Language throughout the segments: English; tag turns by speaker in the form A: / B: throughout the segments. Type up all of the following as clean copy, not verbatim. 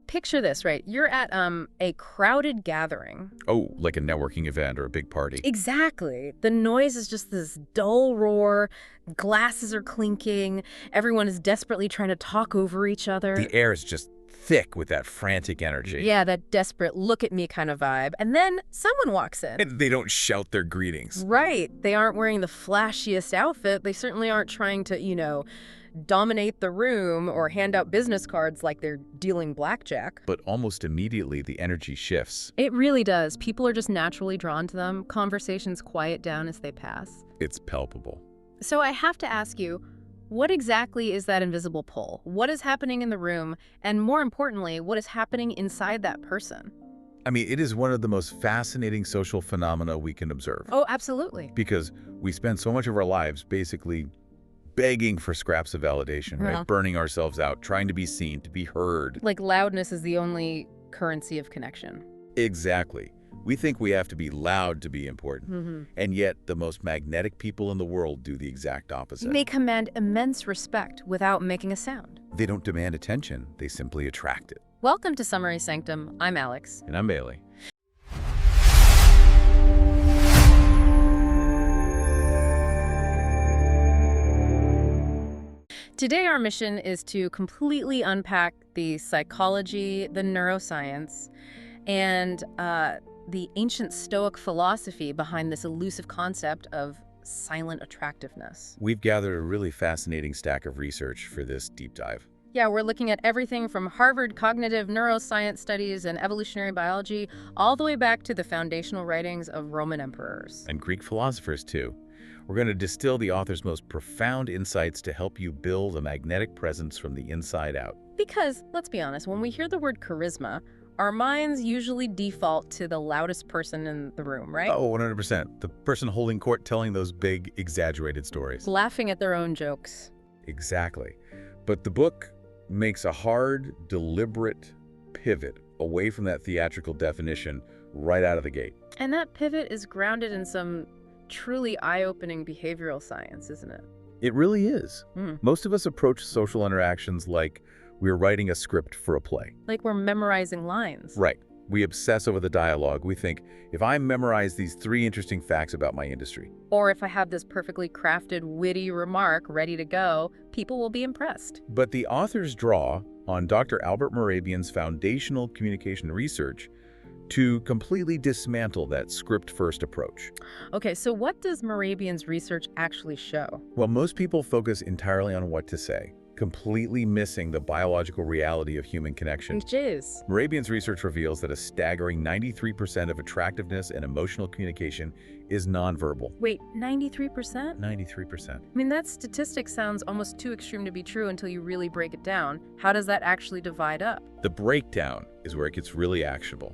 A: picture this, right? You're at a crowded gathering.
B: Oh, like a networking event or a big party.
A: Exactly. The noise is just this dull roar. Glasses are clinking. Everyone is desperately trying to talk over each other.
B: The air is just thick with that frantic energy.
A: Yeah, that desperate look at me kind of vibe. And then someone walks in.
B: And they don't shout their greetings.
A: Right. They aren't wearing the flashiest outfit. They certainly aren't trying to, dominate the room or hand out business cards like they're dealing blackjack.
B: But almost immediately, the energy shifts.
A: It really does. People are just naturally drawn to them. Conversations quiet down as they pass.
B: It's palpable.
A: So I have to ask you, what exactly is that invisible pull? What is happening in the room? And more importantly, what is happening inside that person?
B: I mean, it is one of the most fascinating social phenomena we can observe.
A: Oh, absolutely.
B: Because we spend so much of our lives basically begging for scraps of validation, right? Burning ourselves out, trying to be seen, to be heard.
A: Like loudness is the only currency of connection.
B: Exactly. We think we have to be loud to be important. And yet, the most magnetic people in the world do the exact opposite.
A: They command immense respect without making a sound.
B: They don't demand attention, they simply attract it.
A: Welcome to Summary Sanctum. I'm Alex.
B: And I'm Bailey.
A: Today, our mission is to completely unpack the psychology, the neuroscience, and the ancient Stoic philosophy behind this elusive concept of silent attractiveness.
B: We've gathered a really fascinating stack of research for this deep dive.
A: Yeah, we're looking at everything from Harvard cognitive neuroscience studies and evolutionary biology all the way back to the foundational writings of Roman emperors.
B: And Greek philosophers, too. We're going to distill the author's most profound insights to help you build a magnetic presence from the inside out.
A: Because, let's be honest, when we hear the word charisma, our minds usually default to the loudest person in the room, right?
B: Oh, 100%. The person holding court telling those big, exaggerated stories.
A: Laughing at their own jokes.
B: Exactly. But the book makes a hard, deliberate pivot away from that theatrical definition right out of the gate.
A: And that pivot is grounded in some truly eye-opening behavioral science, isn't it?
B: It really is. Most of us approach social interactions like we're writing a script for a play.
A: Like we're memorizing lines.
B: Right. We obsess over the dialogue. We think, if I memorize these 3 interesting facts about my industry,
A: or if I have this perfectly crafted, witty remark ready to go, people will be impressed.
B: But the authors draw on Dr. Albert Mehrabian's foundational communication research to completely dismantle that script-first approach.
A: Okay, so what does Mehrabian's research actually show?
B: Well, most people focus entirely on what to say, completely missing the biological reality of human connection.
A: Which is?
B: Mehrabian's research reveals that a staggering 93% of attractiveness and emotional communication is nonverbal.
A: Wait, 93%?
B: 93%.
A: I mean, that statistic sounds almost too extreme to be true until you really break it down. How does that actually divide up?
B: The breakdown is where it gets really actionable.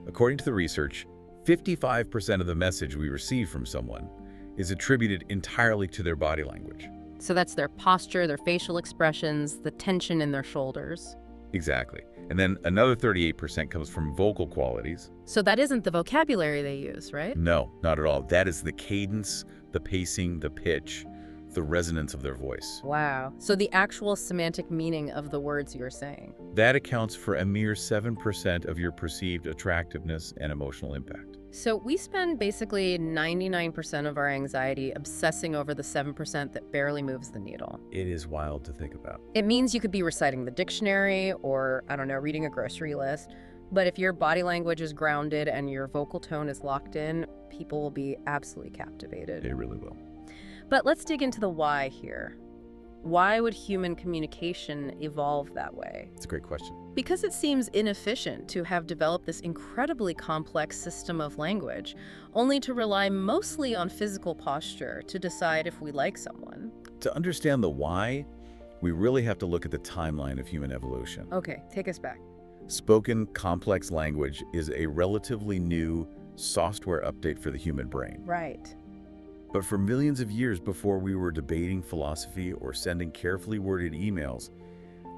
B: According to the research, 55% of the message we receive from someone is attributed entirely to their body language.
A: So that's their posture, their facial expressions, the tension in their shoulders.
B: Exactly. And then another 38% comes from vocal qualities.
A: So that isn't the vocabulary they use, right?
B: No, not at all. That is the cadence, the pacing, the pitch, the resonance of their voice.
A: Wow. So the actual semantic meaning of the words you're saying.
B: That accounts for a mere 7% of your perceived attractiveness and emotional impact.
A: So we spend basically 99% of our anxiety obsessing over the 7% that barely moves the needle.
B: It is wild to think about.
A: It means you could be reciting the dictionary or, I don't know, reading a grocery list. But if your body language is grounded and your vocal tone is locked in, people will be absolutely captivated.
B: They really will.
A: But let's dig into the why here. Why would human communication evolve that way?
B: It's a great question.
A: Because it seems inefficient to have developed this incredibly complex system of language, only to rely mostly on physical posture to decide if we like someone.
B: To understand the why, we really have to look at the timeline of human evolution.
A: Okay, take us back.
B: Spoken, complex language is a relatively new software update for the human brain.
A: Right.
B: But for millions of years before we were debating philosophy or sending carefully worded emails,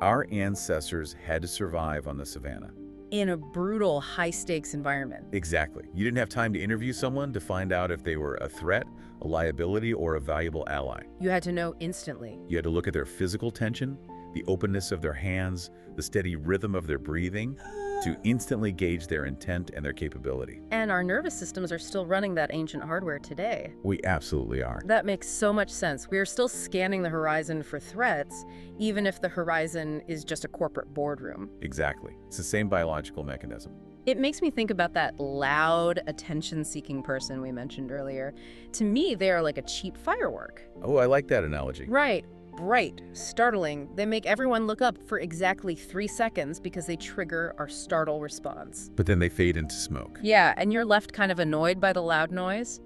B: our ancestors had to survive on the savannah.
A: In a brutal, high-stakes environment.
B: Exactly. You didn't have time to interview someone to find out if they were a threat, a liability, or a valuable ally.
A: You had to know instantly.
B: You had to look at their physical tension, the openness of their hands, the steady rhythm of their breathing, to instantly gauge their intent and their capability.
A: And our nervous systems are still running that ancient hardware today.
B: We absolutely are.
A: That makes so much sense. We are still scanning the horizon for threats, even if the horizon is just a corporate boardroom.
B: Exactly. It's the same biological mechanism.
A: It makes me think about that loud, attention-seeking person we mentioned earlier. To me, they are like a cheap firework.
B: Oh, I like that analogy.
A: Right. Bright, startling. They make everyone look up for exactly 3 seconds because they trigger our startle response.
B: But then they fade into smoke.
A: Yeah, and you're left kind of annoyed by the loud noise.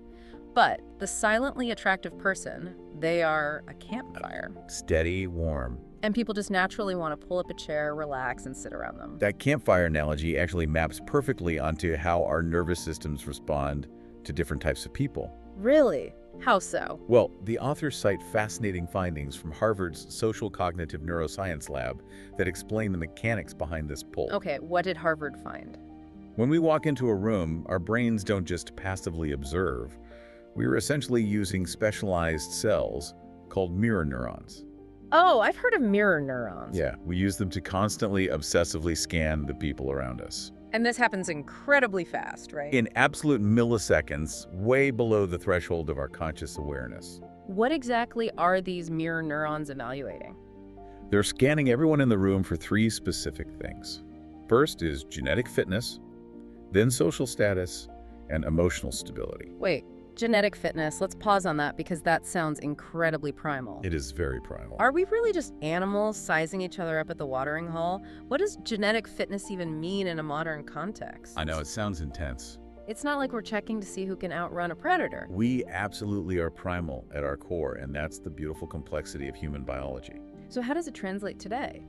A: But the silently attractive person, they are a campfire.
B: Steady, warm.
A: And people just naturally want to pull up a chair, relax, and sit around them.
B: That campfire analogy actually maps perfectly onto how our nervous systems respond to different types of people.
A: Really? How so?
B: Well, the authors cite fascinating findings from Harvard's Social Cognitive Neuroscience Lab that explain the mechanics behind this pull.
A: Okay, what did Harvard find?
B: When we walk into a room, our brains don't just passively observe. We are essentially using specialized cells called mirror neurons.
A: Oh, I've heard of mirror neurons.
B: Yeah, we use them to constantly, obsessively scan the people around us.
A: And this happens incredibly fast, right?
B: In absolute milliseconds, way below the threshold of our conscious awareness.
A: What exactly are these mirror neurons evaluating?
B: They're scanning everyone in the room for 3 specific things. First is genetic fitness, then social status, and emotional stability.
A: Wait, genetic fitness. Let's pause on that because that sounds incredibly primal.
B: It is very primal.
A: Are we really just animals sizing each other up at the watering hole? What does genetic fitness even mean in a modern context?
B: I know, it sounds intense.
A: It's not like we're checking to see who can outrun a predator.
B: We absolutely are primal at our core, and that's the beautiful complexity of human biology.
A: So how does it translate today?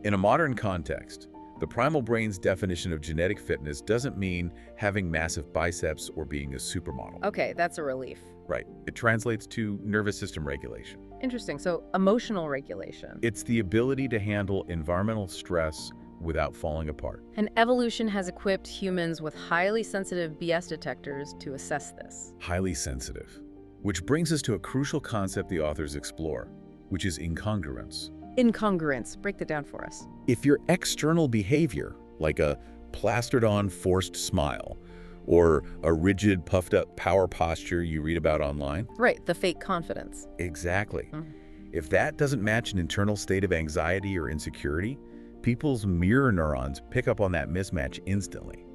B: In a modern context, the primal brain's definition of genetic fitness doesn't mean having massive biceps or being a supermodel.
A: Okay, that's a relief.
B: Right. It translates to nervous system regulation.
A: Interesting. So emotional regulation.
B: It's the ability to handle environmental stress without falling apart.
A: And evolution has equipped humans with highly sensitive BS detectors to assess this.
B: Highly sensitive. Which brings us to a crucial concept the authors explore, which is incongruence.
A: Incongruence. Break that down for us.
B: If your external behavior, like a plastered-on forced smile, or a rigid, puffed-up power posture you read about online.
A: Right, the fake confidence.
B: Exactly. If that doesn't match an internal state of anxiety or insecurity, people's mirror neurons pick up on that mismatch instantly.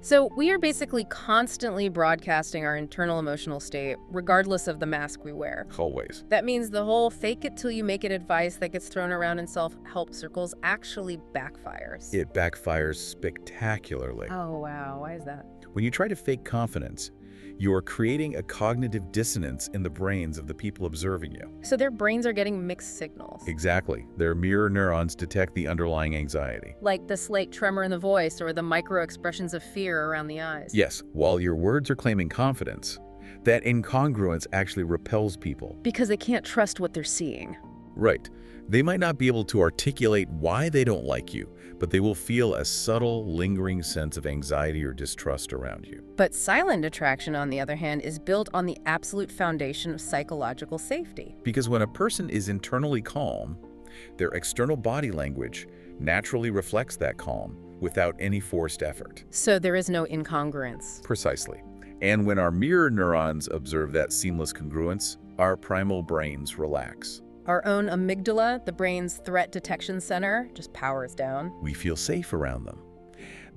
A: So we are basically constantly broadcasting our internal emotional state, regardless of the mask we wear.
B: Always.
A: That means the whole fake it till you make it advice that gets thrown around in self-help circles actually backfires.
B: It backfires spectacularly.
A: Oh, wow. Why is that?
B: When you try to fake confidence, you are creating a cognitive dissonance in the brains of the people observing you.
A: So their brains are getting mixed signals.
B: Exactly. Their mirror neurons detect the underlying anxiety.
A: Like the slight tremor in the voice or the micro-expressions of fear around the eyes.
B: Yes, while your words are claiming confidence, that incongruence actually repels people.
A: Because they can't trust what they're seeing.
B: Right. They might not be able to articulate why they don't like you, but they will feel a subtle, lingering sense of anxiety or distrust around you.
A: But silent attraction, on the other hand, is built on the absolute foundation of psychological safety.
B: Because when a person is internally calm, their external body language naturally reflects that calm without any forced effort.
A: So there is no incongruence.
B: Precisely. And when our mirror neurons observe that seamless congruence, our primal brains relax.
A: Our own amygdala, the brain's threat detection center, just powers down.
B: We feel safe around them.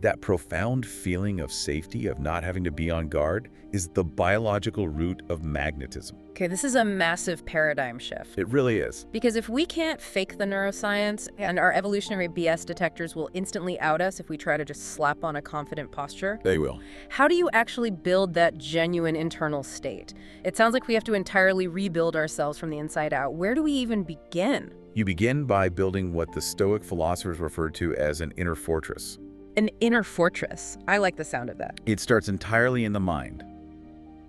B: That profound feeling of safety, of not having to be on guard, is the biological root of magnetism.
A: Okay, this is a massive paradigm shift.
B: It really is.
A: Because if we can't fake the neuroscience, and our evolutionary BS detectors will instantly out us if we try to just slap on a confident posture,
B: They will.
A: how do you actually build that genuine internal state? It sounds like we have to entirely rebuild ourselves from the inside out. Where do we even begin?
B: You begin by building what the Stoic philosophers referred to as an inner fortress.
A: An inner fortress. I like the sound of that.
B: It starts entirely in the mind,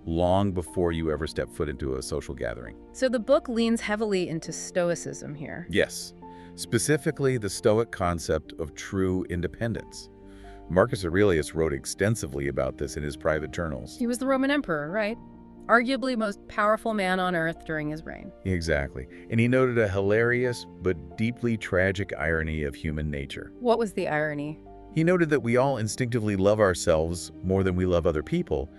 B: long before you ever step foot into a social gathering.
A: So the book leans heavily into Stoicism here.
B: Yes, specifically the Stoic concept of true independence. Marcus Aurelius wrote extensively about this in his private journals.
A: He was the Roman emperor, right? arguably most powerful man on earth during his reign.
B: Exactly. And he noted a hilarious but deeply tragic irony of human nature.
A: What was the irony?
B: He noted that we all instinctively love ourselves more than we love other people,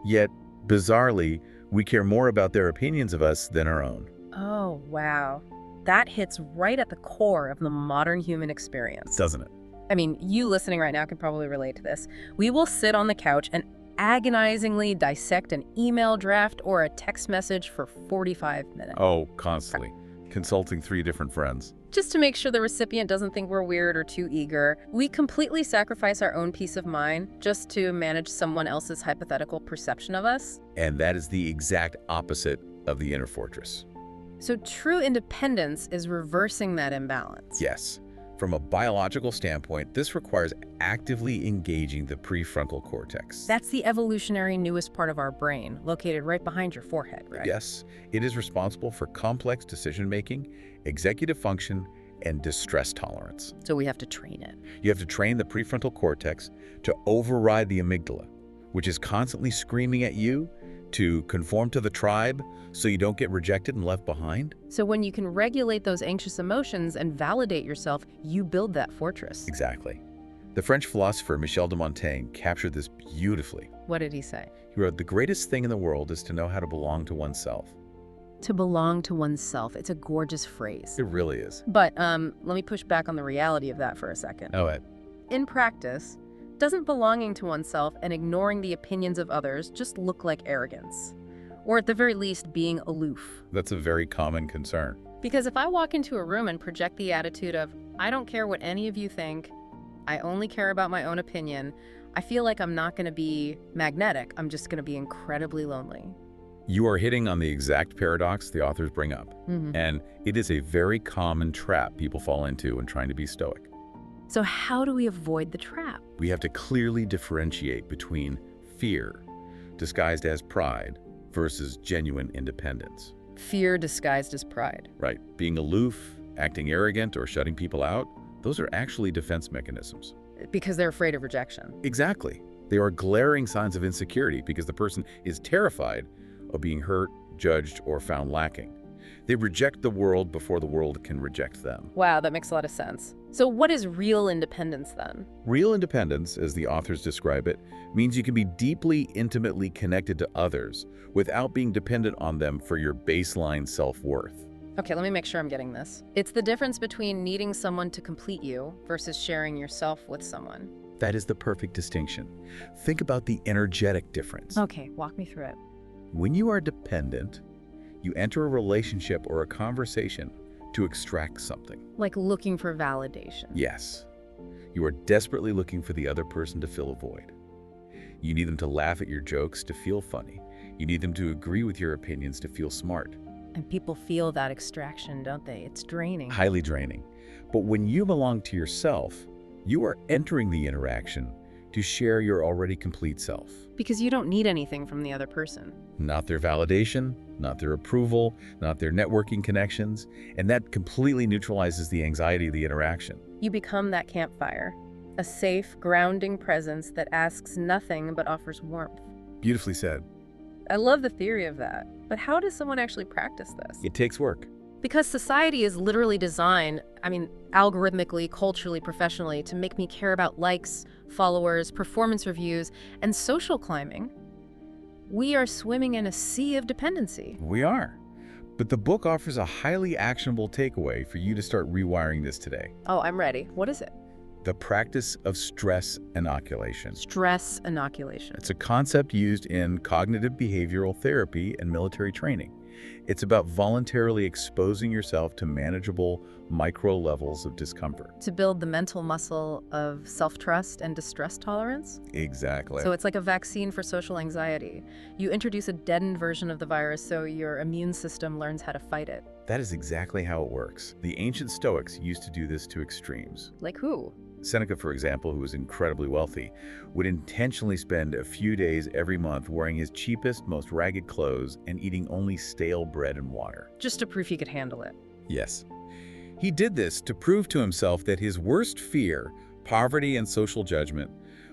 B: yet, bizarrely, we care more about their opinions of us than our own.
A: Oh, wow. That hits right at the core of the modern human experience.
B: Doesn't it?
A: I mean, you listening right now can probably relate to this. We will sit on the couch and agonizingly dissect an email draft or a text message for 45 minutes.
B: Oh, constantly. Consulting 3 different friends.
A: Just to make sure the recipient doesn't think we're weird or too eager. We completely sacrifice our own peace of mind just to manage someone else's hypothetical perception of us.
B: And that is the exact opposite of the inner fortress.
A: So true independence is reversing that imbalance.
B: Yes. From a biological standpoint, this requires actively engaging the prefrontal cortex.
A: That's the evolutionary newest part of our brain, located right behind your forehead, right?
B: Yes, it is responsible for complex decision-making, executive function, and distress tolerance.
A: So we have to train it.
B: You have to train the prefrontal cortex to override the amygdala, which is constantly screaming at you to conform to the tribe so you don't get rejected and left behind.
A: So when you can regulate those anxious emotions and validate yourself, you build that fortress.
B: Exactly. The French philosopher Michel de Montaigne captured this beautifully.
A: What did he say?
B: He wrote, "The greatest thing in the world is to know how to belong to oneself."
A: To belong to oneself. It's a gorgeous phrase.
B: It really is.
A: But let me push back on the reality of that for a second.
B: Oh, Ed.
A: In practice, doesn't belonging to oneself and ignoring the opinions of others just look like arrogance? Or at the very least, being aloof?
B: That's a very common concern.
A: Because if I walk into a room and project the attitude of, I don't care what any of you think, I only care about my own opinion, I feel like I'm not going to be magnetic. I'm just going to be incredibly lonely.
B: You are hitting on the exact paradox the authors bring up. And it is a very common trap people fall into when trying to be stoic.
A: So how do we avoid the trap?
B: We have to clearly differentiate between fear, disguised as pride, versus genuine independence.
A: Fear disguised as pride.
B: Right. Being aloof, acting arrogant, or shutting people out, those are actually defense mechanisms.
A: Because they're afraid of rejection.
B: Exactly. They are glaring signs of insecurity because the person is terrified of being hurt, judged, or found lacking. They reject the world before the world can reject them.
A: Wow, that makes a lot of sense. So what is real independence then?
B: Real independence, as the authors describe it, means you can be deeply, intimately connected to others without being dependent on them for your baseline self-worth.
A: Okay, let me make sure I'm getting this. It's the difference between needing someone to complete you versus sharing yourself with someone.
B: That is the perfect distinction. Think about the energetic difference.
A: Okay, walk me through it.
B: When you are dependent, you enter a relationship or a conversation to extract something.
A: Like looking for validation.
B: Yes. You are desperately looking for the other person to fill a void. You need them to laugh at your jokes to feel funny. You need them to agree with your opinions to feel smart.
A: And people feel that extraction, don't they? It's draining.
B: Highly draining. But when you belong to yourself, you are entering the interaction to share your already complete self.
A: Because you don't need anything from the other person.
B: Not their validation, not their approval, not their networking connections, and that completely neutralizes the anxiety of the interaction.
A: You become that campfire, a safe, grounding presence that asks nothing but offers warmth.
B: Beautifully said.
A: I love the theory of that. But how does someone actually practice this?
B: It takes work.
A: Because society is literally designed, algorithmically, culturally, professionally, to make me care about likes, followers, performance reviews, and social climbing. We are swimming in a sea of dependency.
B: We are. But the book offers a highly actionable takeaway for you to start rewiring this today.
A: Oh, I'm ready. What is it?
B: The practice of stress inoculation.
A: Stress inoculation.
B: It's a concept used in cognitive behavioral therapy and military training. It's about voluntarily exposing yourself to manageable micro levels of discomfort.
A: To build the mental muscle of self-trust and distress tolerance?
B: Exactly.
A: So it's like a vaccine for social anxiety. You introduce a deadened version of the virus so your immune system learns how to fight it.
B: That is exactly how it works. The ancient Stoics used to do this to extremes.
A: Like who?
B: Seneca, for example, who was incredibly wealthy, would intentionally spend a few days every month wearing his cheapest, most ragged clothes and eating only stale bread and water.
A: Just to prove he could handle it.
B: Yes. He did this to prove to himself that his worst fear, poverty and social judgment,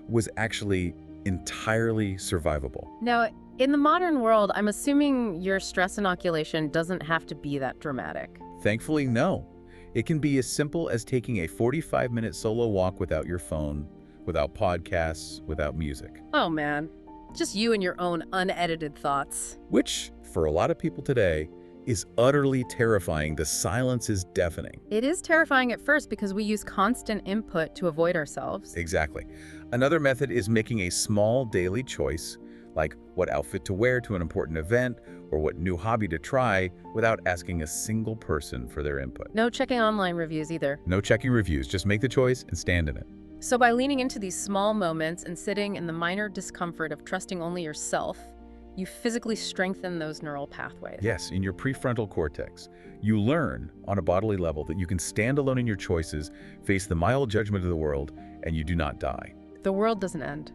B: was actually entirely survivable.
A: Now, In the modern world, I'm assuming your stress inoculation doesn't have to be that dramatic.
B: Thankfully, no. It can be as simple as taking a 45-minute solo walk without your phone, without podcasts, without music.
A: Oh man, just you and your own unedited thoughts.
B: Which, for a lot of people today, is utterly terrifying. The silence is deafening.
A: It is terrifying at first because we use constant input to avoid ourselves.
B: Exactly. Another method is making a small daily choice, like what outfit to wear to an important event or what new hobby to try, without asking a single person for their input.
A: No checking online reviews either.
B: No checking reviews, just make the choice and stand in it.
A: So by leaning into these small moments and sitting in the minor discomfort of trusting only yourself, you physically strengthen those neural pathways.
B: Yes, in your prefrontal cortex. You learn on a bodily level that you can stand alone in your choices, face the mild judgment of the world, and you do not die.
A: The world doesn't end.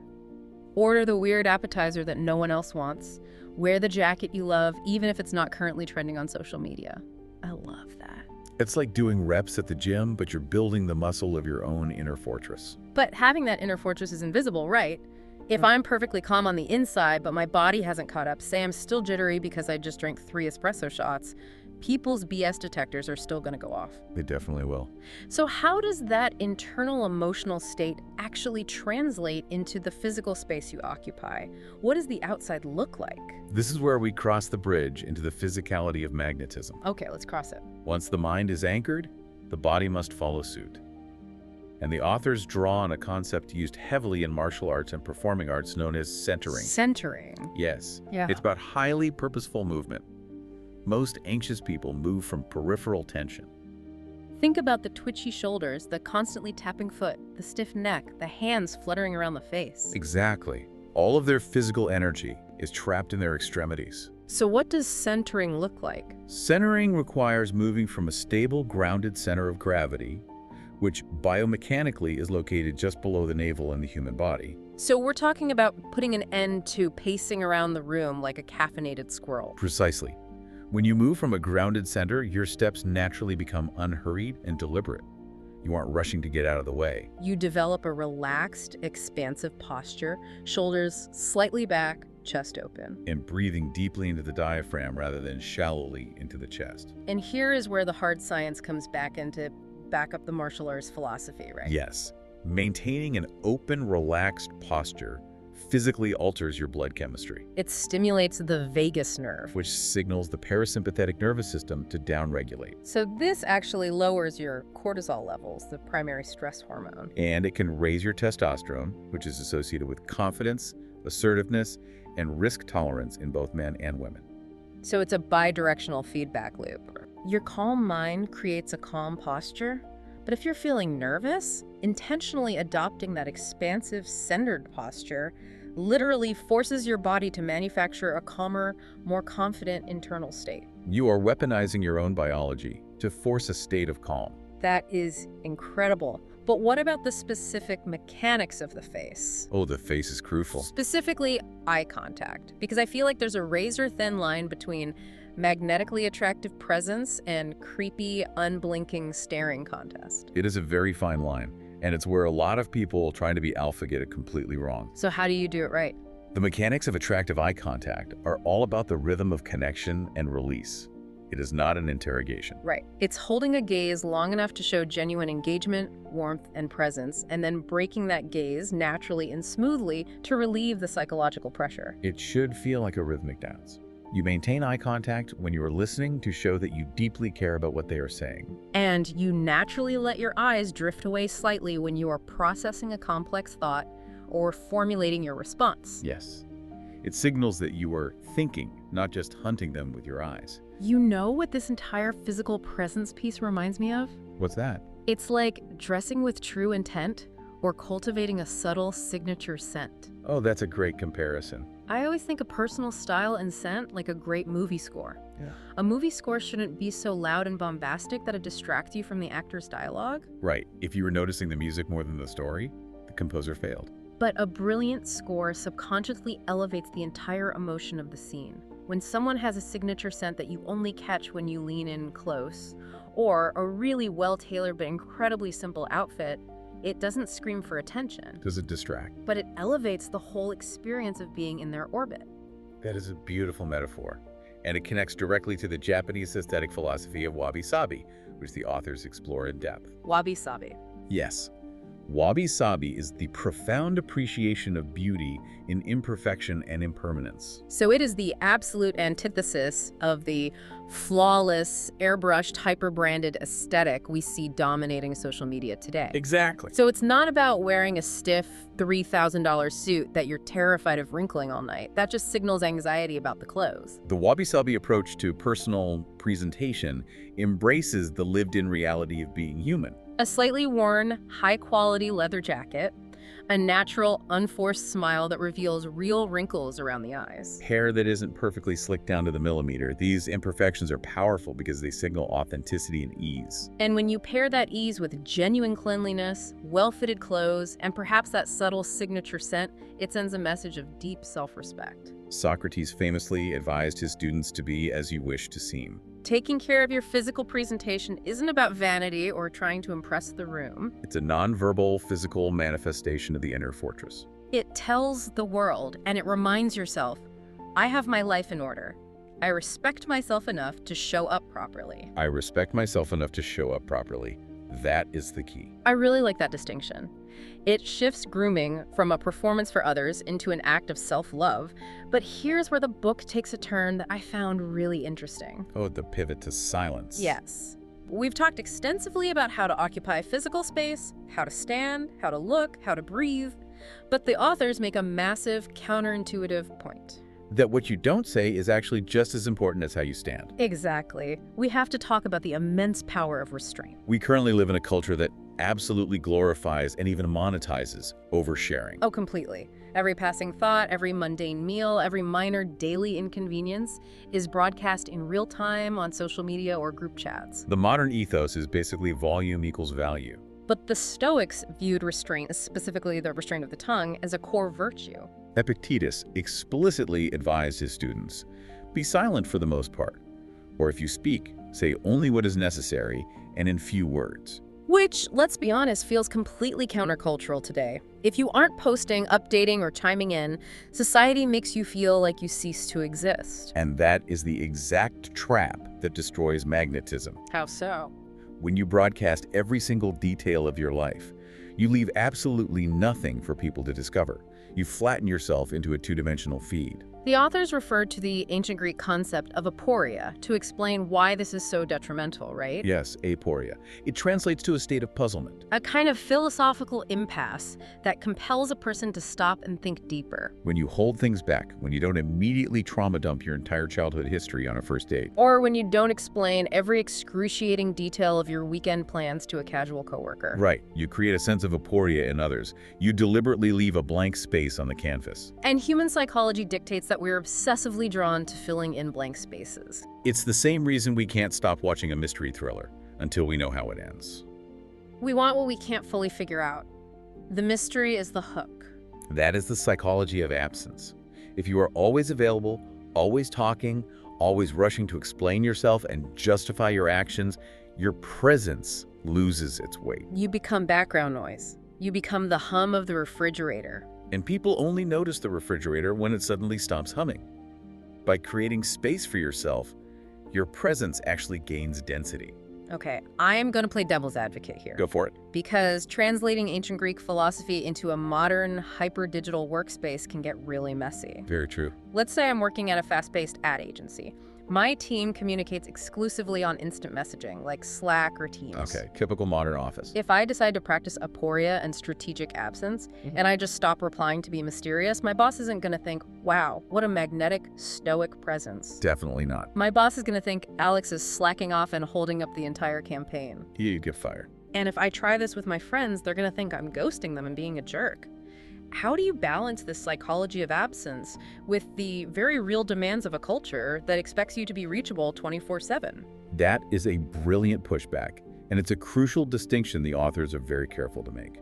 A: Order the weird appetizer that no one else wants. Wear the jacket you love, even if it's not currently trending on social media. I love that.
B: It's like doing reps at the gym, but you're building the muscle of your own inner fortress.
A: But having that inner fortress is invisible, right? If I'm perfectly calm on the inside, but my body hasn't caught up, say I'm still jittery because I just drank 3 espresso shots, people's BS detectors are still going to go off.
B: They definitely will.
A: So how does that internal emotional state actually translate into the physical space you occupy? What does the outside look like?
B: This is where we cross the bridge into the physicality of magnetism.
A: Okay, let's cross it.
B: Once the mind is anchored, the body must follow suit. And the authors draw on a concept used heavily in martial arts and performing arts known as centering.
A: Centering.
B: Yes.
A: Yeah.
B: It's about highly purposeful movement. Most anxious people move from peripheral tension.
A: Think about the twitchy shoulders, the constantly tapping foot, the stiff neck, the hands fluttering around the face.
B: Exactly. All of their physical energy is trapped in their extremities.
A: So what does centering look like?
B: Centering requires moving from a stable, grounded center of gravity, which biomechanically is located just below the navel in the human body.
A: So we're talking about putting an end to pacing around the room like a caffeinated squirrel.
B: Precisely. When you move from a grounded center, your steps naturally become unhurried and deliberate. You aren't rushing to get out of the way.
A: You develop a relaxed, expansive posture, shoulders slightly back, chest open.
B: And breathing deeply into the diaphragm rather than shallowly into the chest.
A: And here is where the hard science comes back into back up the martial arts philosophy, right?
B: Yes. Maintaining an open, relaxed posture physically alters your blood chemistry.
A: It stimulates the vagus nerve,
B: which signals the parasympathetic nervous system to downregulate.
A: So this actually lowers your cortisol levels, the primary stress hormone.
B: And it can raise your testosterone, which is associated with confidence, assertiveness, and risk tolerance in both men and women.
A: So it's a bidirectional feedback loop. Your calm mind creates a calm posture, but if you're feeling nervous, intentionally adopting that expansive, centered posture literally forces your body to manufacture a calmer, more confident internal state.
B: You are weaponizing your own biology to force a state of calm.
A: That is incredible. But what about the specific mechanics of the face?
B: Oh, the face is crucial.
A: Specifically, eye contact. Because I feel like there's a razor-thin line between magnetically attractive presence and creepy, unblinking staring contest.
B: It is a very fine line, and it's where a lot of people trying to be alpha get it completely wrong.
A: So how do you do it right?
B: The mechanics of attractive eye contact are all about the rhythm of connection and release. It is not an interrogation.
A: Right. It's holding a gaze long enough to show genuine engagement, warmth, and presence, and then breaking that gaze naturally and smoothly to relieve the psychological pressure.
B: It should feel like a rhythmic dance. You maintain eye contact when you are listening to show that you deeply care about what they are saying.
A: And you naturally let your eyes drift away slightly when you are processing a complex thought or formulating your response.
B: Yes. It signals that you are thinking, not just hunting them with your eyes.
A: You know what this entire physical presence piece reminds me of?
B: What's that?
A: It's like dressing with true intent or cultivating a subtle signature scent.
B: Oh, that's a great comparison.
A: I always think of personal style and scent like a great movie score.
B: Yeah.
A: A movie score shouldn't be so loud and bombastic that it distracts you from the actor's dialogue.
B: Right. If you were noticing the music more than the story, the composer failed.
A: But a brilliant score subconsciously elevates the entire emotion of the scene. When someone has a signature scent that you only catch when you lean in close, or a really well-tailored but incredibly simple outfit, it doesn't scream for attention.
B: Does it distract?
A: But it elevates the whole experience of being in their orbit.
B: That is a beautiful metaphor, and it connects directly to the Japanese aesthetic philosophy of wabi-sabi, which the authors explore in depth.
A: Wabi-sabi.
B: Yes, wabi-sabi is the profound appreciation of beauty in imperfection and impermanence.
A: So it is the absolute antithesis of the flawless, airbrushed, hyper-branded aesthetic we see dominating social media today.
B: Exactly.
A: So it's not about wearing a stiff $3,000 suit that you're terrified of wrinkling all night. That just signals anxiety about the clothes.
B: The wabi-sabi approach to personal presentation embraces the lived-in reality of being human.
A: A slightly worn, high-quality leather jacket, a natural, unforced smile that reveals real wrinkles around the eyes.
B: Hair that isn't perfectly slicked down to the millimeter. These imperfections are powerful because they signal authenticity and ease.
A: And when you pair that ease with genuine cleanliness, well-fitted clothes, and perhaps that subtle signature scent, it sends a message of deep self-respect.
B: Socrates famously advised his students to be as you wish to seem.
A: Taking care of your physical presentation isn't about vanity or trying to impress the room.
B: It's a nonverbal, physical manifestation of the inner fortress.
A: It tells the world, and it reminds yourself, I have my life in order. I respect myself enough to show up properly.
B: I respect myself enough to show up properly. That is the key.
A: I really like that distinction. It shifts grooming from a performance for others into an act of self-love. But here's where the book takes a turn that I found really interesting.
B: Oh, the pivot to silence.
A: Yes. We've talked extensively about how to occupy physical space, how to stand, how to look, how to breathe. But the authors make a massive counterintuitive point.
B: That what you don't say is actually just as important as how you stand.
A: Exactly. We have to talk about the immense power of restraint.
B: We currently live in a culture that absolutely glorifies and even monetizes oversharing.
A: Oh, completely. Every passing thought, every mundane meal, every minor daily inconvenience is broadcast in real time on social media or group chats.
B: The modern ethos is basically volume equals value.
A: But the Stoics viewed restraint, specifically the restraint of the tongue, as a core virtue.
B: Epictetus explicitly advised his students, be silent for the most part, or if you speak, say only what is necessary and in few words.
A: Which, let's be honest, feels completely countercultural today. If you aren't posting, updating, or chiming in, society makes you feel like you cease to exist.
B: And that is the exact trap that destroys magnetism.
A: How so?
B: When you broadcast every single detail of your life, you leave absolutely nothing for people to discover. You flatten yourself into a two-dimensional feed.
A: The authors referred to the ancient Greek concept of aporia to explain why this is so detrimental, right?
B: Yes, aporia. It translates to a state of puzzlement.
A: A kind of philosophical impasse that compels a person to stop and think deeper.
B: When you hold things back, when you don't immediately trauma dump your entire childhood history on a first date.
A: Or when you don't explain every excruciating detail of your weekend plans to a casual coworker.
B: Right. You create a sense of aporia in others. You deliberately leave a blank space on the canvas.
A: And human psychology dictates that we're obsessively drawn to filling in blank spaces.
B: It's the same reason we can't stop watching a mystery thriller until we know how it ends.
A: We want what we can't fully figure out. The mystery is the hook.
B: That is the psychology of absence. If you are always available, always talking, always rushing to explain yourself and justify your actions, your presence loses its weight.
A: You become background noise. You become the hum of the refrigerator.
B: And people only notice the refrigerator when it suddenly stops humming. By creating space for yourself, your presence actually gains density.
A: Okay, I am going to play devil's advocate here.
B: Go for it.
A: Because translating ancient Greek philosophy into a modern, hyper-digital workspace can get really messy.
B: Very true.
A: Let's say I'm working at a fast-paced ad agency. My team communicates exclusively on instant messaging, like Slack or Teams.
B: Okay, typical modern office.
A: If I decide to practice aporia and strategic absence, and I just stop replying to be mysterious, my boss isn't going to think, wow, what a magnetic, stoic presence.
B: Definitely not.
A: My boss is going to think Alex is slacking off and holding up the entire campaign.
B: You get fired.
A: And if I try this with my friends, they're going to think I'm ghosting them and being a jerk. How do you balance this psychology of absence with the very real demands of a culture that expects you to be reachable 24/7?
B: That is a brilliant pushback, and it's a crucial distinction the authors are very careful to make.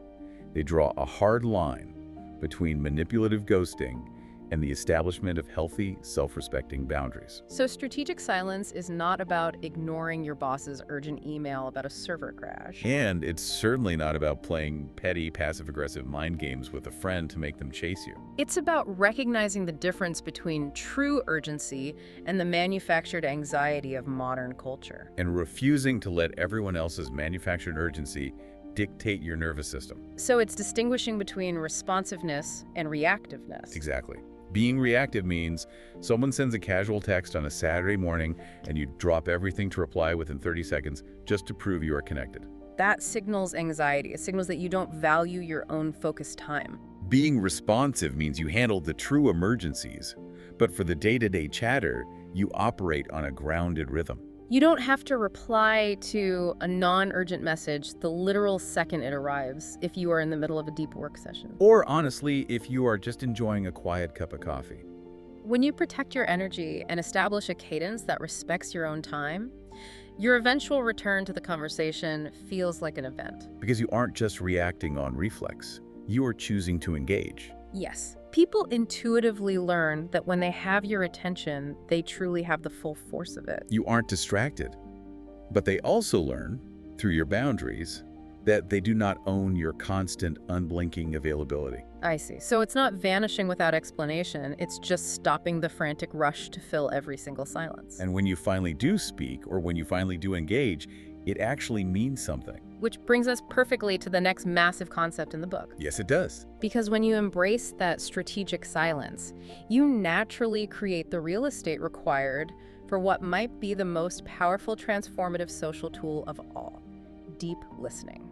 B: They draw a hard line between manipulative ghosting and the establishment of healthy, self-respecting boundaries.
A: So strategic silence is not about ignoring your boss's urgent email about a server crash.
B: And it's certainly not about playing petty, passive-aggressive mind games with a friend to make them chase you.
A: It's about recognizing the difference between true urgency and the manufactured anxiety of modern culture.
B: And refusing to let everyone else's manufactured urgency dictate your nervous system.
A: So it's distinguishing between responsiveness and reactiveness.
B: Exactly. Being reactive means someone sends a casual text on a Saturday morning and you drop everything to reply within 30 seconds just to prove you are connected.
A: That signals anxiety. It signals that you don't value your own focused time.
B: Being responsive means you handle the true emergencies, but for the day-to-day chatter, you operate on a grounded rhythm.
A: You don't have to reply to a non-urgent message the literal second it arrives if you are in the middle of a deep work session.
B: Or honestly, if you are just enjoying a quiet cup of coffee.
A: When you protect your energy and establish a cadence that respects your own time, your eventual return to the conversation feels like an event.
B: Because you aren't just reacting on reflex, you are choosing to engage.
A: Yes. People intuitively learn that when they have your attention, they truly have the full force of it.
B: You aren't distracted. But they also learn, through your boundaries, that they do not own your constant, unblinking availability.
A: I see. So it's not vanishing without explanation, it's just stopping the frantic rush to fill every single silence.
B: And when you finally do speak, or when you finally do engage, it actually means something.
A: Which brings us perfectly to the next massive concept in the book.
B: Yes, it does.
A: Because when you embrace that strategic silence, you naturally create the real estate required for what might be the most powerful transformative social tool of all: deep listening.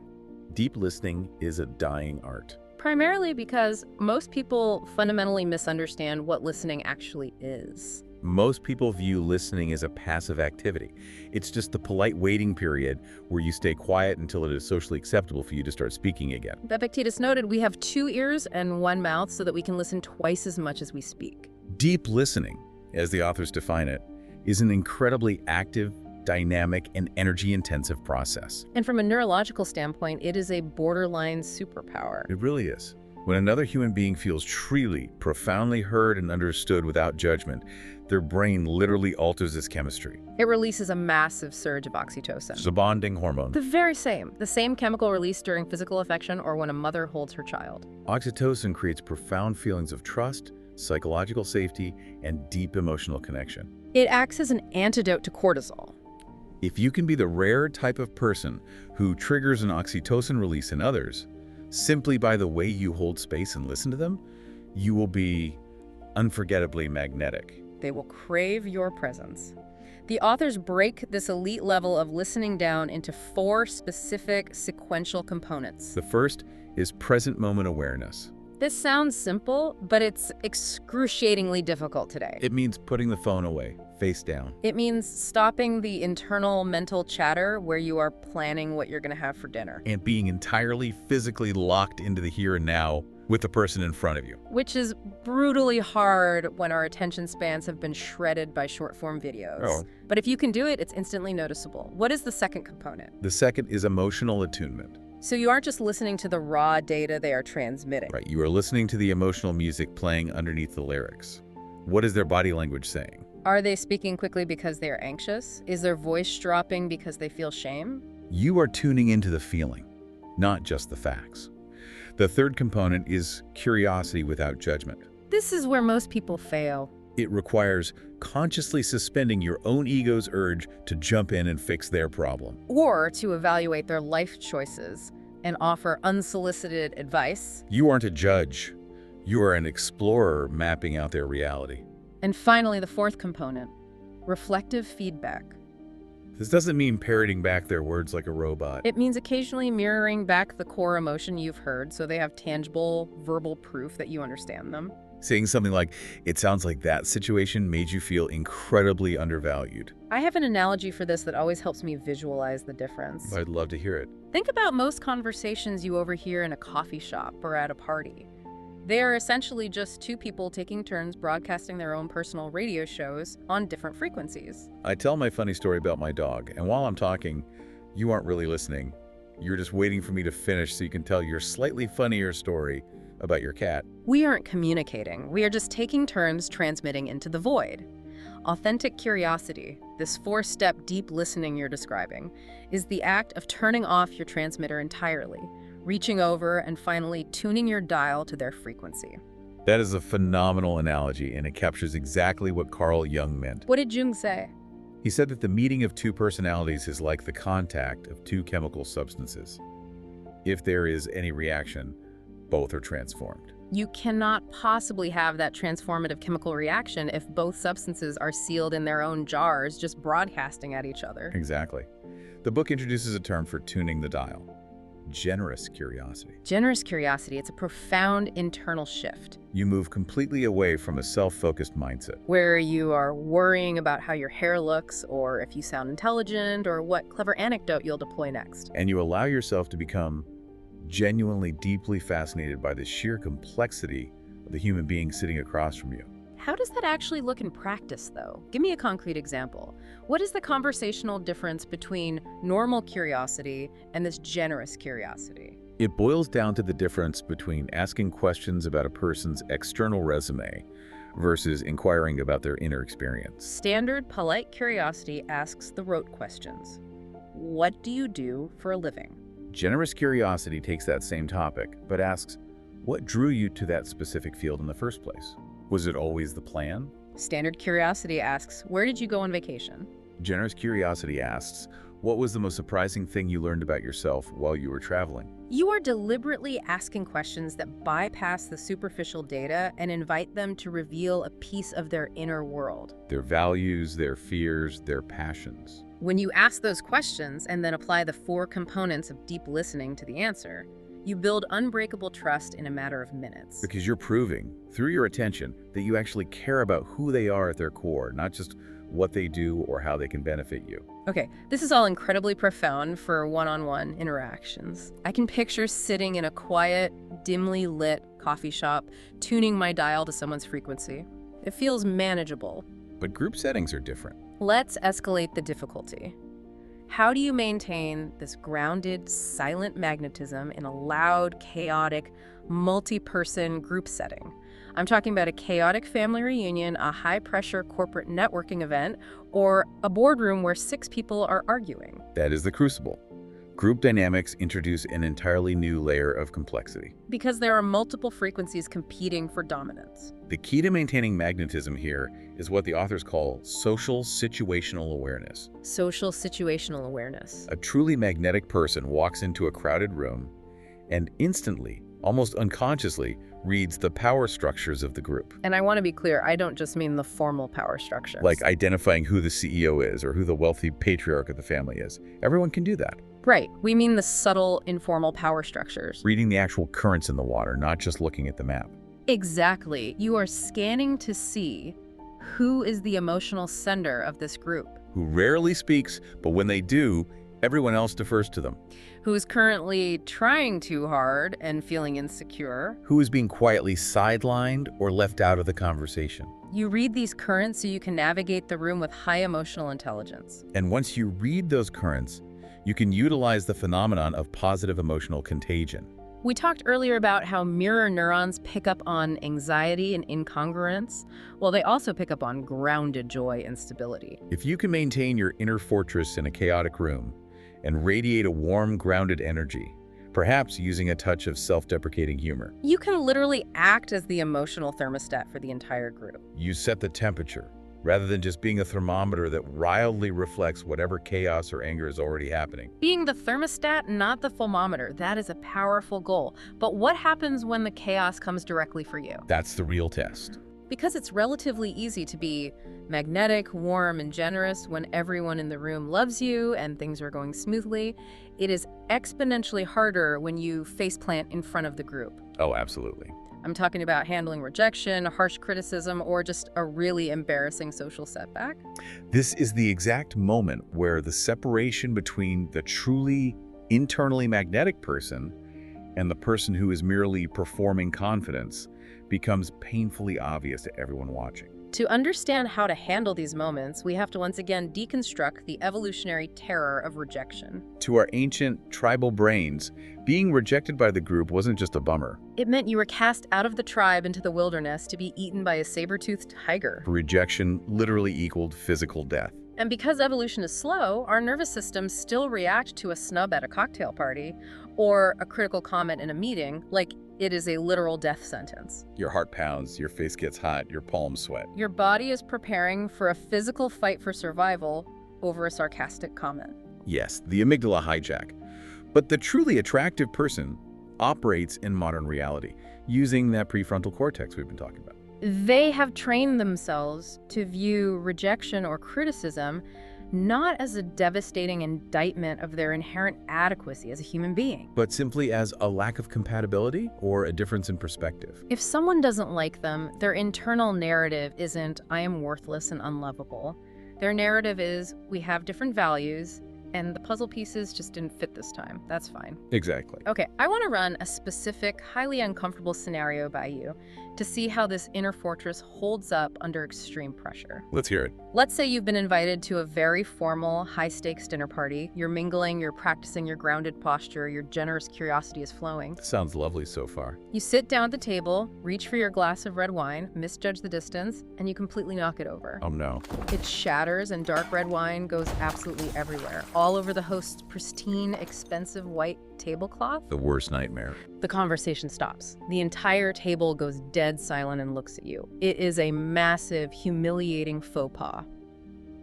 B: Deep listening is a dying art.
A: Primarily because most people fundamentally misunderstand what listening actually is.
B: Most people view listening as a passive activity. It's just the polite waiting period where you stay quiet until it is socially acceptable for you to start speaking again.
A: Epictetus noted, we have 2 ears and 1 mouth so that we can listen twice as much as we speak.
B: Deep listening, as the authors define it, is an incredibly active, dynamic, and energy-intensive process.
A: And from a neurological standpoint, it is a borderline superpower.
B: It really is. When another human being feels truly, profoundly heard and understood without judgment, their brain literally alters its chemistry.
A: It releases a massive surge of oxytocin.
B: It's a bonding hormone.
A: The same chemical released during physical affection or when a mother holds her child.
B: Oxytocin creates profound feelings of trust, psychological safety, and deep emotional connection.
A: It acts as an antidote to cortisol.
B: If you can be the rare type of person who triggers an oxytocin release in others, simply by the way you hold space and listen to them, you will be unforgettably magnetic.
A: They will crave your presence. The authors break this elite level of listening down into 4 specific sequential components.
B: The first is present moment awareness.
A: This sounds simple, but it's excruciatingly difficult today.
B: It means putting the phone away, face down.
A: It means stopping the internal mental chatter where you are planning what you're going to have for dinner.
B: And being entirely physically locked into the here and now with the person in front of you.
A: Which is brutally hard when our attention spans have been shredded by short-form videos.
B: Oh.
A: But if you can do it, it's instantly noticeable. What is the second component?
B: The second is emotional attunement.
A: So you aren't just listening to the raw data they are transmitting.
B: Right, you are listening to the emotional music playing underneath the lyrics. What is their body language saying?
A: Are they speaking quickly because they are anxious? Is their voice dropping because they feel shame?
B: You are tuning into the feeling, not just the facts. The third component is curiosity without judgment.
A: This is where most people fail.
B: It requires consciously suspending your own ego's urge to jump in and fix their problem.
A: Or to evaluate their life choices and offer unsolicited advice.
B: You aren't a judge. You are an explorer mapping out their reality.
A: And finally, the fourth component, reflective feedback.
B: This doesn't mean parroting back their words like a robot.
A: It means occasionally mirroring back the core emotion you've heard so they have tangible, verbal proof that you understand them.
B: Saying something like, "It sounds like that situation made you feel incredibly undervalued."
A: I have an analogy for this that always helps me visualize the difference.
B: I'd love to hear it.
A: Think about most conversations you overhear in a coffee shop or at a party. They are essentially just 2 people taking turns broadcasting their own personal radio shows on different frequencies.
B: I tell my funny story about my dog, and while I'm talking, you aren't really listening. You're just waiting for me to finish so you can tell your slightly funnier story about your cat.
A: We aren't communicating. We are just taking turns transmitting into the void. Authentic curiosity, this four-step deep listening you're describing, is the act of turning off your transmitter entirely, reaching over and finally tuning your dial to their frequency.
B: That is a phenomenal analogy, and it captures exactly what Carl Jung meant.
A: What did Jung say?
B: He said that the meeting of two personalities is like the contact of two chemical substances. If there is any reaction, both are transformed.
A: You cannot possibly have that transformative chemical reaction if both substances are sealed in their own jars, just broadcasting at each other.
B: Exactly. The book introduces a term for tuning the dial: generous curiosity.
A: Generous curiosity, it's a profound internal shift.
B: You move completely away from a self-focused mindset.
A: Where you are worrying about how your hair looks, or if you sound intelligent, or what clever anecdote you'll deploy next.
B: And you allow yourself to become genuinely deeply fascinated by the sheer complexity of the human being sitting across from you.
A: How does that actually look in practice, though? Give me a concrete example. What is the conversational difference between normal curiosity and this generous curiosity?
B: It boils down to the difference between asking questions about a person's external resume versus inquiring about their inner experience.
A: Standard polite curiosity asks the rote questions. What do you do for a living?
B: Generous curiosity takes that same topic, but asks, what drew you to that specific field in the first place? Was it always the plan?
A: Standard curiosity asks, where did you go on vacation?
B: Generous curiosity asks, what was the most surprising thing you learned about yourself while you were traveling?
A: You are deliberately asking questions that bypass the superficial data and invite them to reveal a piece of their inner world.
B: Their values, their fears, their passions.
A: When you ask those questions and then apply the four components of deep listening to the answer, you build unbreakable trust in a matter of minutes.
B: Because you're proving, through your attention, that you actually care about who they are at their core, not just what they do or how they can benefit you.
A: Okay, this is all incredibly profound for one-on-one interactions. I can picture sitting in a quiet, dimly lit coffee shop, tuning my dial to someone's frequency. It feels manageable.
B: But group settings are different.
A: Let's escalate the difficulty. How do you maintain this grounded, silent magnetism in a loud, chaotic, multi-person group setting? I'm talking about a chaotic family reunion, a high-pressure corporate networking event, or a boardroom where 6 people are arguing.
B: That is the crucible. Group dynamics introduce an entirely new layer of complexity.
A: Because there are multiple frequencies competing for dominance.
B: The key to maintaining magnetism here is what the authors call social situational awareness.
A: Social situational awareness.
B: A truly magnetic person walks into a crowded room and instantly, almost unconsciously, reads the power structures of the group.
A: And I want to be clear, I don't just mean the formal power structures.
B: Like identifying who the CEO is or who the wealthy patriarch of the family is. Everyone can do that.
A: Right. We mean the subtle, informal power structures.
B: Reading the actual currents in the water, not just looking at the map.
A: Exactly. You are scanning to see who is the emotional sender of this group.
B: Who rarely speaks, but when they do, everyone else defers to them.
A: Who is currently trying too hard and feeling insecure.
B: Who is being quietly sidelined or left out of the conversation.
A: You read these currents so you can navigate the room with high emotional intelligence.
B: And once you read those currents, you can utilize the phenomenon of positive emotional contagion.
A: We talked earlier about how mirror neurons pick up on anxiety and incongruence. Well, they also pick up on grounded joy and stability.
B: If you can maintain your inner fortress in a chaotic room and radiate a warm, grounded energy, perhaps using a touch of self-deprecating humor,
A: you can literally act as the emotional thermostat for the entire group.
B: you set the temperature, rather than just being a thermometer that wildly reflects whatever chaos or anger is already happening.
A: Being the thermostat, not the thermometer, that is a powerful goal. But what happens when the chaos comes directly for you?
B: That's the real test.
A: Because it's relatively easy to be magnetic, warm, and generous when everyone in the room loves you and things are going smoothly, it is exponentially harder when you faceplant in front of the group.
B: Oh, absolutely.
A: I'm talking about handling rejection, harsh criticism, or just a really embarrassing social setback.
B: This is the exact moment where the separation between the truly internally magnetic person and the person who is merely performing confidence becomes painfully obvious to everyone watching.
A: To understand how to handle these moments, we have to once again deconstruct the evolutionary terror of rejection.
B: To our ancient tribal brains, being rejected by the group wasn't just a bummer.
A: It meant you were cast out of the tribe into the wilderness to be eaten by a saber-toothed tiger.
B: Rejection literally equaled physical death.
A: And because evolution is slow, our nervous systems still react to a snub at a cocktail party or a critical comment in a meeting like it is a literal death sentence.
B: Your heart pounds, your face gets hot, your palms sweat.
A: Your body is preparing for a physical fight for survival over a sarcastic comment.
B: Yes, the amygdala hijack. But the truly attractive person operates in modern reality, using that prefrontal cortex we've been talking about.
A: They have trained themselves to view rejection or criticism not as a devastating indictment of their inherent adequacy as a human being,
B: But simply as a lack of compatibility or a difference in perspective.
A: if someone doesn't like them, their internal narrative isn't, I am worthless and unlovable. Their narrative is, we have different values, and the puzzle pieces just didn't fit this time. That's fine.
B: Exactly.
A: Okay, I want to run a specific, highly uncomfortable scenario by you to see how this inner fortress holds up under extreme pressure.
B: Let's hear it.
A: Let's say you've been invited to a very formal, high-stakes dinner party. You're mingling, you're practicing your grounded posture, your generous curiosity is flowing.
B: Sounds lovely so far.
A: You sit down at the table, reach for your glass of red wine, misjudge the distance, and you completely knock it over.
B: Oh no.
A: It shatters and dark red wine goes absolutely everywhere, all over the host's pristine, expensive white tablecloth.
B: The worst nightmare.
A: The conversation stops. The entire table goes dead silent and looks at you. It is a massive, humiliating faux pas.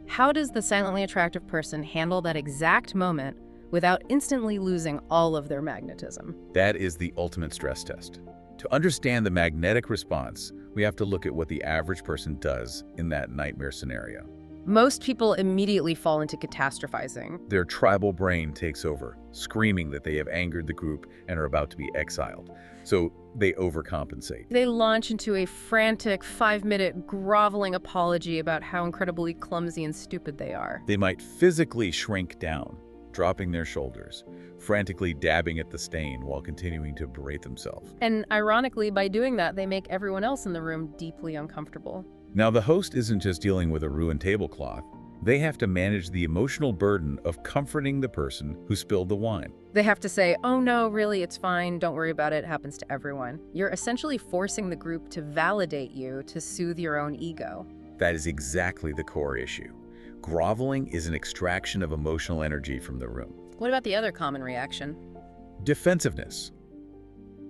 A: How does the silently attractive person handle that exact moment without instantly losing all of their magnetism?
B: That is the ultimate stress test. To understand the magnetic response, we have to look at what the average person does in that nightmare scenario.
A: Most people immediately fall into catastrophizing.
B: Their tribal brain takes over, screaming that they have angered the group and are about to be exiled. So they overcompensate.
A: They launch into a frantic 5-minute groveling apology about how incredibly clumsy and stupid they are.
B: They might physically shrink down, dropping their shoulders, frantically dabbing at the stain while continuing to berate themselves.
A: And ironically, by doing that, they make everyone else in the room deeply uncomfortable.
B: Now, the host isn't just dealing with a ruined tablecloth. They have to manage the emotional burden of comforting the person who spilled the wine.
A: They have to say, oh no, really, it's fine, don't worry about it, it happens to everyone. You're essentially forcing the group to validate you to soothe your own ego.
B: That is exactly the core issue. Groveling is an extraction of emotional energy from the room.
A: What about the other common reaction?
B: Defensiveness.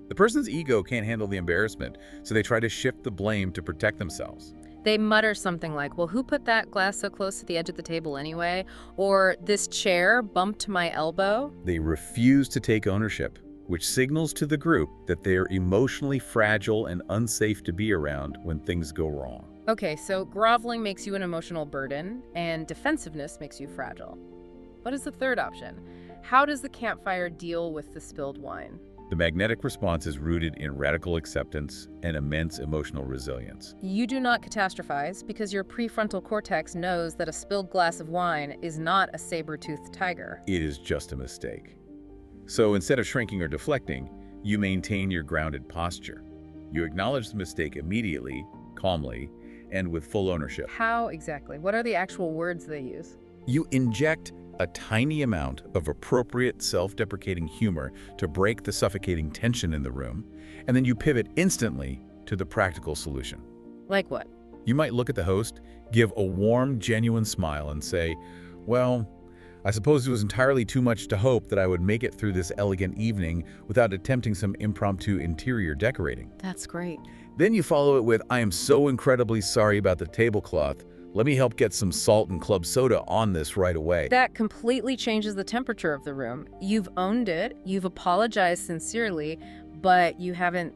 B: The person's ego can't handle the embarrassment, so they try to shift the blame to protect themselves.
A: They mutter something like, well, who put that glass so close to the edge of the table anyway? Or this chair bumped my elbow?
B: They refuse to take ownership, which signals to the group that they are emotionally fragile and unsafe to be around when things go wrong.
A: Okay, so groveling makes you an emotional burden, and defensiveness makes you fragile. What is the third option? How does the campfire deal with the spilled wine?
B: The magnetic response is rooted in radical acceptance and immense emotional resilience.
A: You do not catastrophize because your prefrontal cortex knows that a spilled glass of wine is not a saber-toothed tiger.
B: It is just a mistake. So instead of shrinking or deflecting, you maintain your grounded posture. You acknowledge the mistake immediately, calmly, and with full ownership.
A: How exactly? What are the actual words they use?
B: You inject a tiny amount of appropriate self-deprecating humor to break the suffocating tension in the room, and then you pivot instantly to the practical solution.
A: Like what?
B: You might look at the host, give a warm, genuine smile, and say, well, I suppose it was entirely too much to hope that I would make it through this elegant evening without attempting some impromptu interior decorating.
A: That's great.
B: Then you follow it with, I am so incredibly sorry about the tablecloth. Let me help get some salt and club soda on this right away.
A: That completely changes the temperature of the room. You've owned it, you've apologized sincerely, but you haven't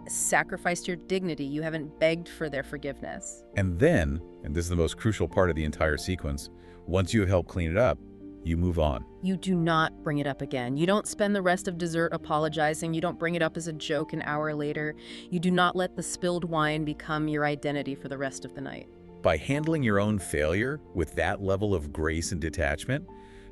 A: sacrificed your dignity. You haven't begged for their forgiveness.
B: And then, and this is the most crucial part of the entire sequence, once you have helped clean it up, you move on.
A: You do not bring it up again. You don't spend the rest of dessert apologizing. You don't bring it up as a joke an hour later. You do not let the spilled wine become your identity for the rest of the night.
B: By handling your own failure with that level of grace and detachment,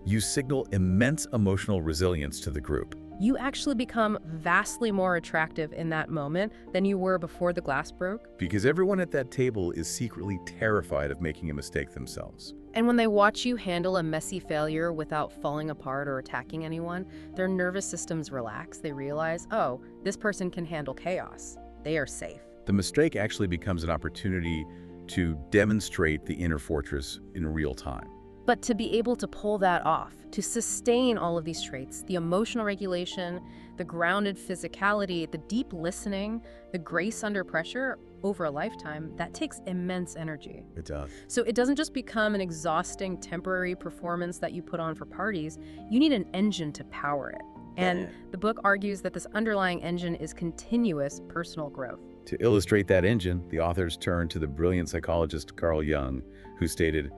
B: you signal immense emotional resilience to the group.
A: you actually become vastly more attractive in that moment than you were before the glass broke.
B: Because everyone at that table is secretly terrified of making a mistake themselves.
A: And when they watch you handle a messy failure without falling apart or attacking anyone, their nervous systems relax. They realize, oh, this person can handle chaos. They are safe.
B: The mistake actually becomes an opportunity to demonstrate the inner fortress in real time.
A: But to be able to pull that off, to sustain all of these traits, the emotional regulation, the grounded physicality, the deep listening, the grace under pressure over a lifetime, that takes immense energy.
B: It does.
A: So it doesn't just become an exhausting temporary performance that you put on for parties. You need an engine to power it. And the book argues that this underlying engine is continuous personal growth.
B: To illustrate that engine, the authors turn to the brilliant psychologist Carl Jung, who stated,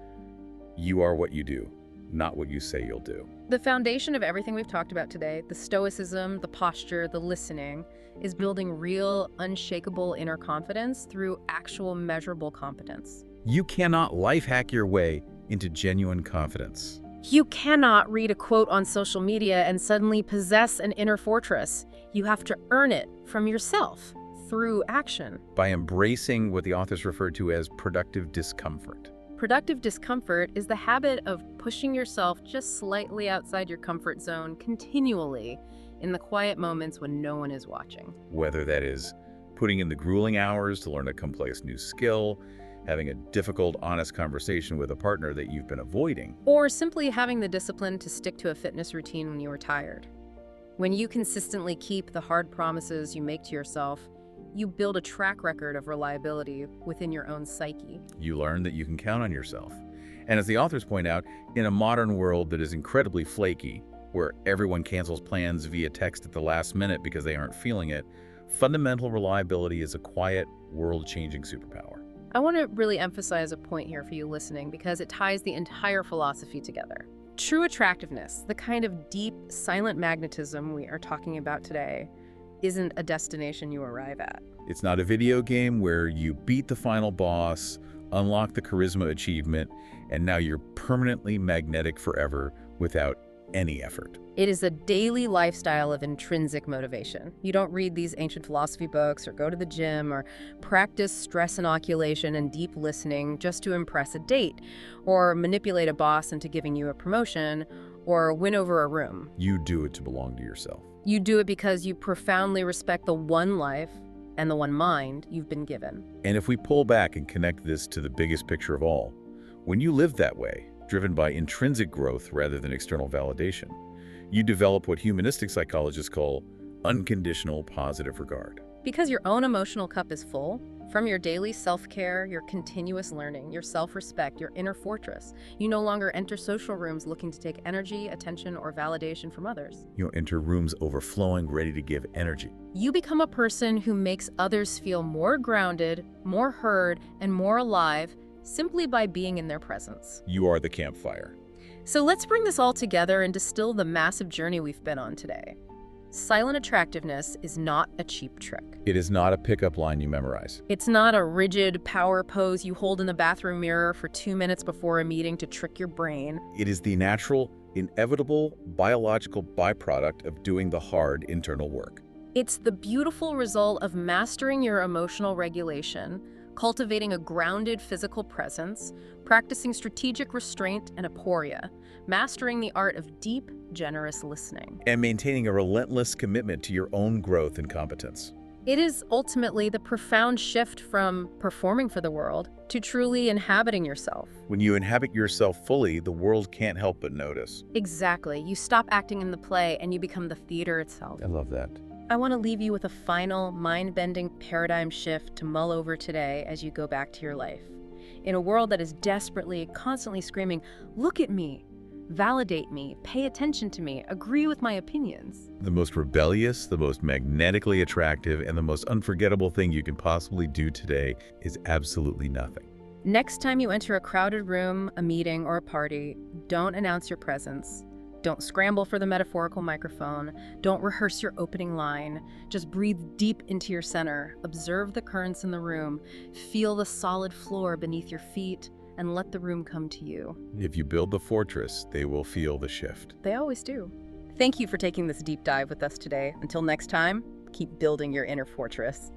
B: "You are what you do, not what you say you'll do."
A: The foundation of everything we've talked about today, the stoicism, the posture, the listening, is building real, unshakable inner confidence through actual measurable competence.
B: You cannot life hack your way into genuine confidence.
A: You cannot read a quote on social media and suddenly possess an inner fortress. You have to earn it from yourself through action.
B: By embracing what the authors referred to as productive discomfort.
A: Productive discomfort is the habit of pushing yourself just slightly outside your comfort zone continually in the quiet moments when no one is watching.
B: Whether that is putting in the grueling hours to learn a complex new skill, having a difficult, honest conversation with a partner that you've been avoiding,
A: or simply having the discipline to stick to a fitness routine when you are tired. When you consistently keep the hard promises you make to yourself, you build a track record of reliability within your own psyche.
B: you learn that you can count on yourself. And as the authors point out, in a modern world that is incredibly flaky, where everyone cancels plans via text at the last minute because they aren't feeling it, fundamental reliability is a quiet, world-changing superpower.
A: I want to really emphasize a point here for you listening because it ties the entire philosophy together. True attractiveness, the kind of deep, silent magnetism we are talking about today, isn't a destination you arrive at.
B: It's not a video game where you beat the final boss, unlock the charisma achievement, and now you're permanently magnetic forever without any effort.
A: It is a daily lifestyle of intrinsic motivation. You don't read these ancient philosophy books or go to the gym or practice stress inoculation and deep listening just to impress a date or manipulate a boss into giving you a promotion or win over a room.
B: You do it to belong to yourself.
A: You do it because you profoundly respect the one life and the one mind you've been given.
B: And if we pull back and connect this to the biggest picture of all, when you live that way, driven by intrinsic growth rather than external validation, you develop what humanistic psychologists call unconditional positive regard.
A: Because your own emotional cup is full, from your daily self-care, your continuous learning, your self-respect, your inner fortress, you no longer enter social rooms looking to take energy, attention, or validation from others.
B: You enter rooms overflowing, ready to give energy.
A: You become a person who makes others feel more grounded, more heard, and more alive simply by being in their presence.
B: You are the campfire.
A: So let's bring this all together and distill the massive journey we've been on today. Silent attractiveness is not a cheap trick.
B: It is not a pickup line you memorize.
A: It's not a rigid power pose you hold in the bathroom mirror for 2 minutes before a meeting to trick your brain.
B: It is the natural, inevitable biological byproduct of doing the hard internal work.
A: It's the beautiful result of mastering your emotional regulation, cultivating a grounded physical presence, practicing strategic restraint and aporia, mastering the art of deep, generous listening.
B: And maintaining a relentless commitment to your own growth and competence.
A: It is ultimately the profound shift from performing for the world to truly inhabiting yourself.
B: When you inhabit yourself fully, the world can't help but notice.
A: Exactly. You stop acting in the play and you become the theater itself.
B: I love that.
A: I want to leave you with a final, mind-bending paradigm shift to mull over today as you go back to your life. In a world that is desperately, constantly screaming, "Look at me, validate me, pay attention to me, agree with my opinions."
B: The most rebellious, the most magnetically attractive, and the most unforgettable thing you can possibly do today is absolutely nothing.
A: Next time you enter a crowded room, a meeting, or a party, don't announce your presence. Don't scramble for the metaphorical microphone. Don't rehearse your opening line. Just breathe deep into your center. Observe the currents in the room. Feel the solid floor beneath your feet, and let the room come to you.
B: If you build the fortress, they will feel the shift.
A: They always do. Thank you for taking this deep dive with us today. Until next time, keep building your inner fortress.